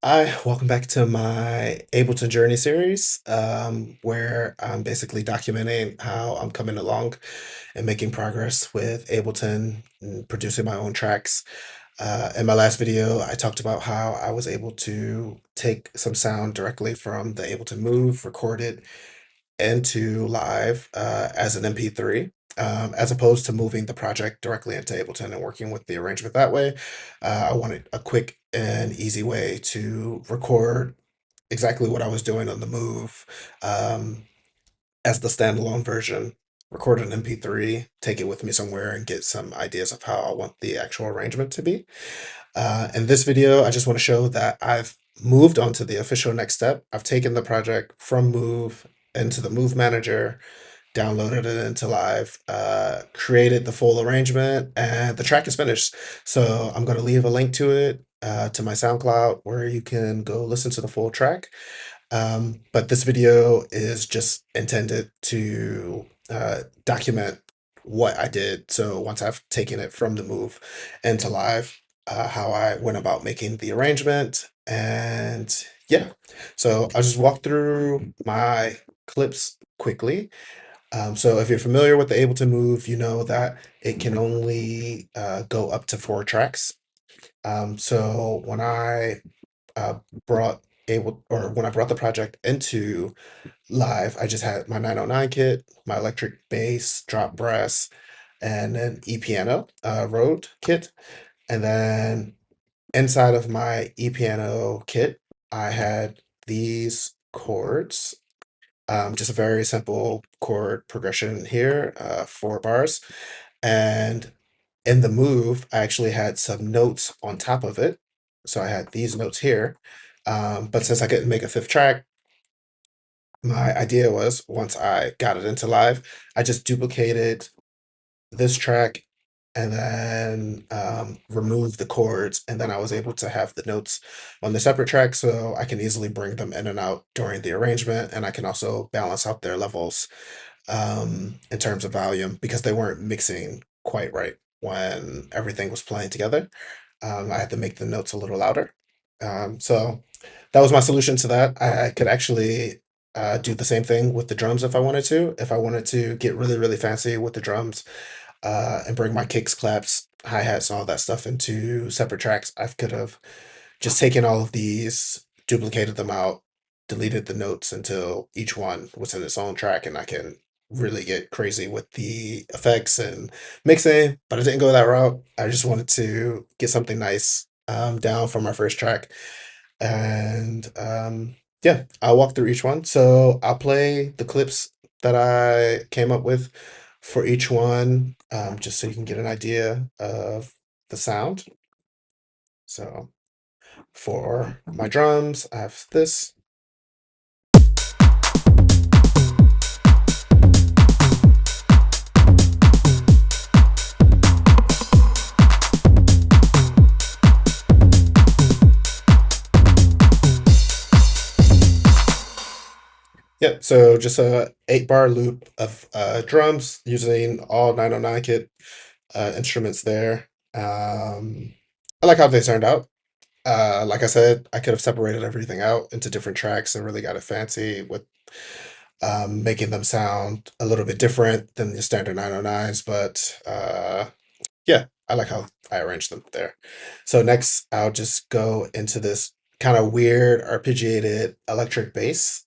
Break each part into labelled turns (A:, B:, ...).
A: Hi, welcome back to my Ableton Journey series, where I'm basically documenting how I'm coming along and making progress with Ableton and producing my own tracks. In my last video, I talked about how I was able to take some sound directly from the Ableton Move, record it into Live as an MP3, as opposed to moving the project directly into Ableton and working with the arrangement that way. I wanted a quick and easy way to record exactly what I was doing on the Move um, as the standalone version, record an MP3, take it with me somewhere, and get some ideas of how I want the actual arrangement to be. In this video, I just want to show that I've moved on to the official next step. I've taken the project from Move into the Move Manager, downloaded it into Live, created the full arrangement, and the track is finished. So I'm going to leave a link to it to my SoundCloud where you can go listen to the full track. But this video is just intended to document what I did. So once I've taken it from the Move into Live, how I went about making the arrangement. And yeah, so I'll just walk through my clips quickly. So if you're familiar with the Ableton Move, you know that it can only go up to 4 tracks. So when I uh, brought when I brought the project into Live, I just had my 909 kit, my electric bass, drop brass, and an e-piano Rode kit. And then inside of my e-piano kit, I had these chords, just a very simple chord progression here, 4 bars. And in the Move, I actually had some notes on top of it. So I had these notes here. But since I couldn't make a 5th track, my idea was once I got it into Live, I just duplicated this track and then remove the chords, and then I was able to have the notes on the separate track so I can easily bring them in and out during the arrangement, and I can also balance out their levels in terms of volume because they weren't mixing quite right when everything was playing together. I had to make the notes a little louder. So that was my solution to that. I could actually do the same thing with the drums if I wanted to. If I wanted to get really, really fancy with the drums and bring my kicks, claps, hi-hats, and all that stuff into separate tracks, I could have just taken all of these, duplicated them out, deleted the notes until each one was in its own track, and I can really get crazy with the effects and mixing. But I didn't go that route. I just wanted to get something nice down for my first track. And yeah, I'll walk through each one. So I'll play the clips that I came up with for each one, just so you can get an idea of the sound. So for my drums, I have this. Yep, so just a 8 bar loop of drums using all 909 kit instruments there. I like how they turned out. Like I said, I could have separated everything out into different tracks and really got it fancy with making them sound a little bit different than the standard 909s, but yeah, I like how I arranged them there. So next, I'll just go into this kind of weird arpeggiated electric bass.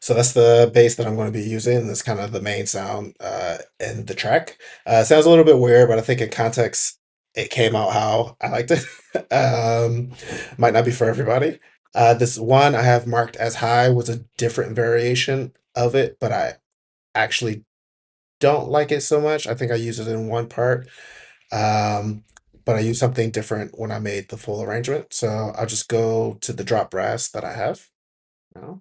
A: So that's the bass that I'm going to be using. That's kind of the main sound in the track. It sounds a little bit weird, but I think in context, it came out how I liked it. Might not be for everybody. This one I have marked as high was a different variation of it, but I actually don't like it so much. I think I use it in one part, um, but I use something different when I made the full arrangement. So I'll just go to the drop brass that I have. Now.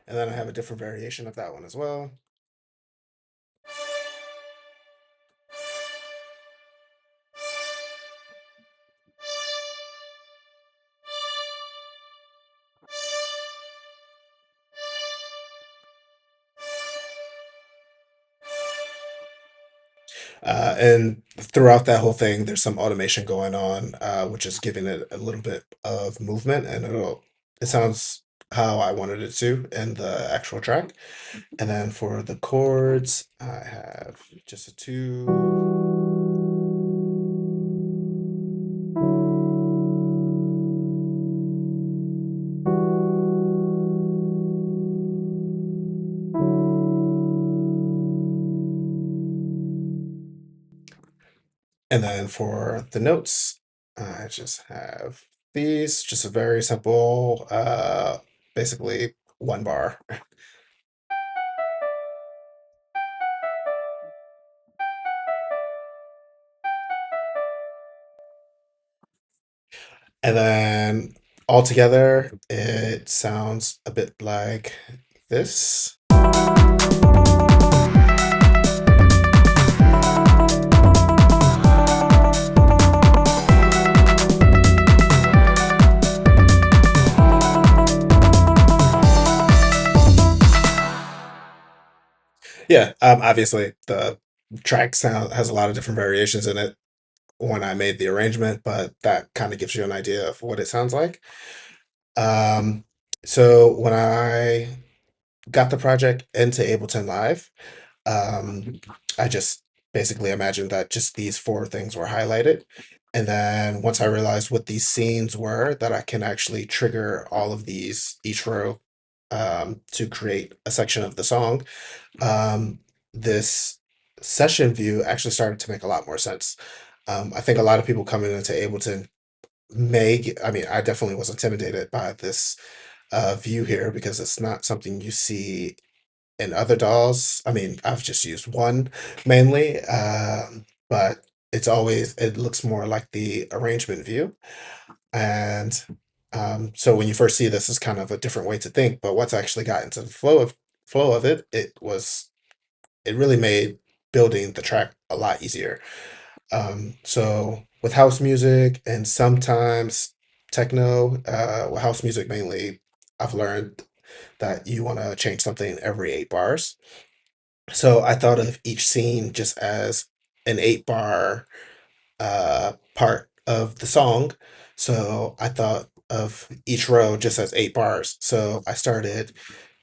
A: And then I have a different variation of that one as well. And throughout that whole thing, there's some automation going on, which is giving it a little bit of movement, and it sounds how I wanted it to in the actual track. And then for the chords, I have just a two. And then for the notes, I just have these, just a very simple, basically one bar. And then altogether, it sounds a bit like this. Yeah, obviously the track sound has a lot of different variations in it when I made the arrangement, but that kind of gives you an idea of what it sounds like. Um, so when I got the project into Ableton Live, um, I just basically imagined that just these four things were highlighted. And then once I realized what these scenes were, that I can actually trigger all of these, each row, to create a section of the song, um, this session view actually started to make a lot more sense. I think a lot of people coming into Ableton I mean, I definitely was intimidated by this view here because it's not something you see in other DAWs. I mean, I've just used one mainly, but it looks more like the arrangement view. And so when you first see this, it's kind of a different way to think. But once I actually got into the flow of it, it really made building the track a lot easier. So with house music and sometimes techno, with house music mainly, I've learned that you want to change something every 8 bars. So I thought of each scene just as an 8 bar part of the song. So I thought of each row just as 8 bars. So I started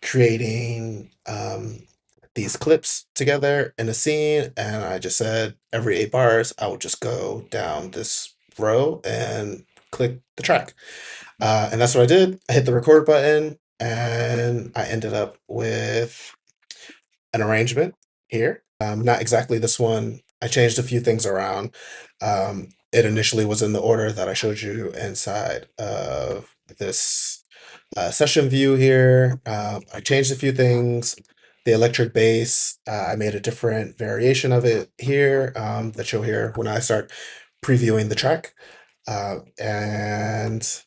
A: creating these clips together in a scene, and I just said every 8 bars, I would just go down this row and click the track. And that's what I did. I hit the record button, and I ended up with an arrangement here. Not exactly this one. I changed a few things around. It initially was in the order that I showed you inside of this session view here. I changed a few things. The electric bass, I made a different variation of it here that you'll hear when I start previewing the track. And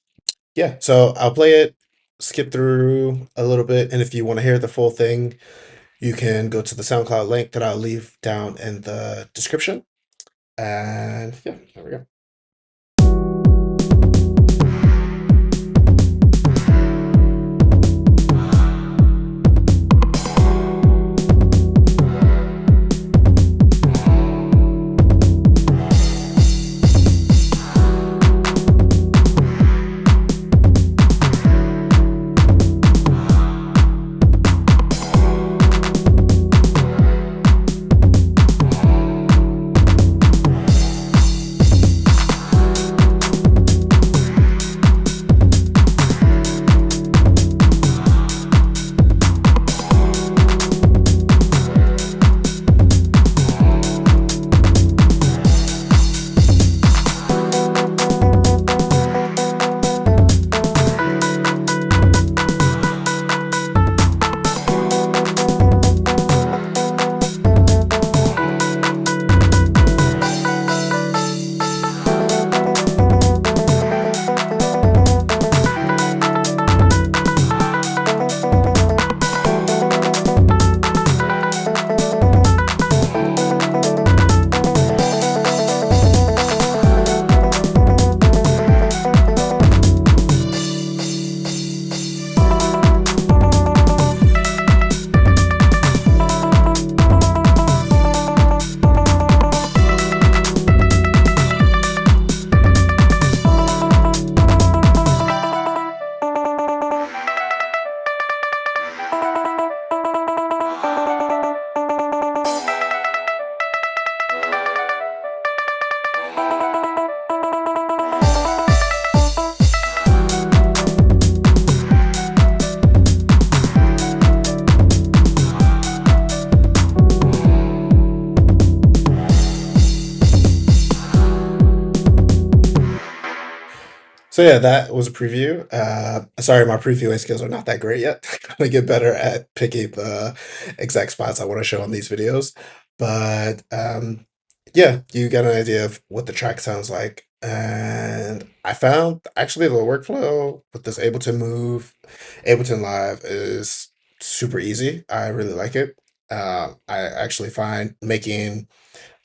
A: yeah, so I'll play it, skip through a little bit, and if you want to hear the full thing, you can go to the SoundCloud link that I'll leave down in the description. And yeah, there we go. So yeah, that was a preview. Sorry, my previewing skills are not that great yet. Gotta get better at picking the exact spots I want to show on these videos. But yeah, you got an idea of what the track sounds like. And I found actually the workflow with this Ableton Move, Ableton Live is super easy. I really like it. I actually find making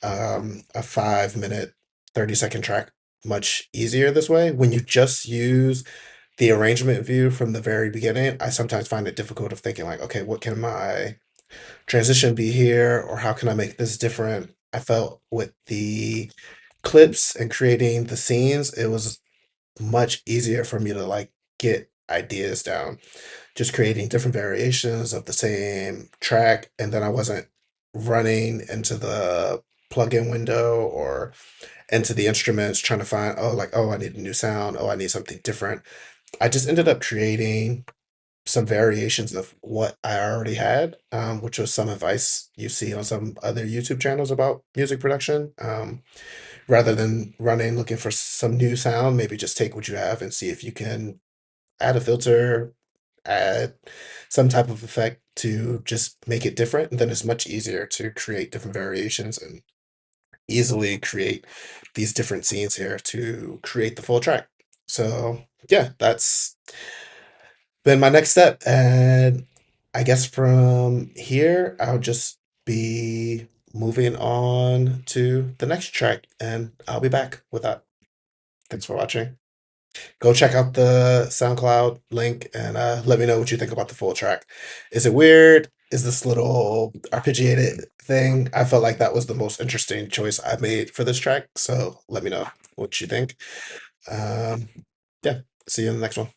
A: a 5 minute, 30-second track much easier this way. When you just use the arrangement view from the very beginning, I sometimes find it difficult of thinking like, okay, what can my transition be here, or how can I make this different? I felt with the clips and creating the scenes, it was much easier for me to like get ideas down, just creating different variations of the same track, and then I wasn't running into the plugin window or into the instruments trying to find, oh, like, oh, I need a new sound, oh, I need something different. I just ended up creating some variations of what I already had, which was some advice you see on some other YouTube channels about music production. Rather than running looking for some new sound, maybe just take what you have and see if you can add a filter, add some type of effect to just make it different. And then it's much easier to create different variations and easily create these different scenes here to create the full track. So yeah, that's been my next step. And I guess from here, I'll just be moving on to the next track and I'll be back with that. Thanks for watching. Go check out the SoundCloud link and let me know what you think about the full track. Is it weird? Is this little arpeggiated thing? I felt like that was the most interesting choice I made for this track. So let me know what you think. Um, yeah, see you in the next one.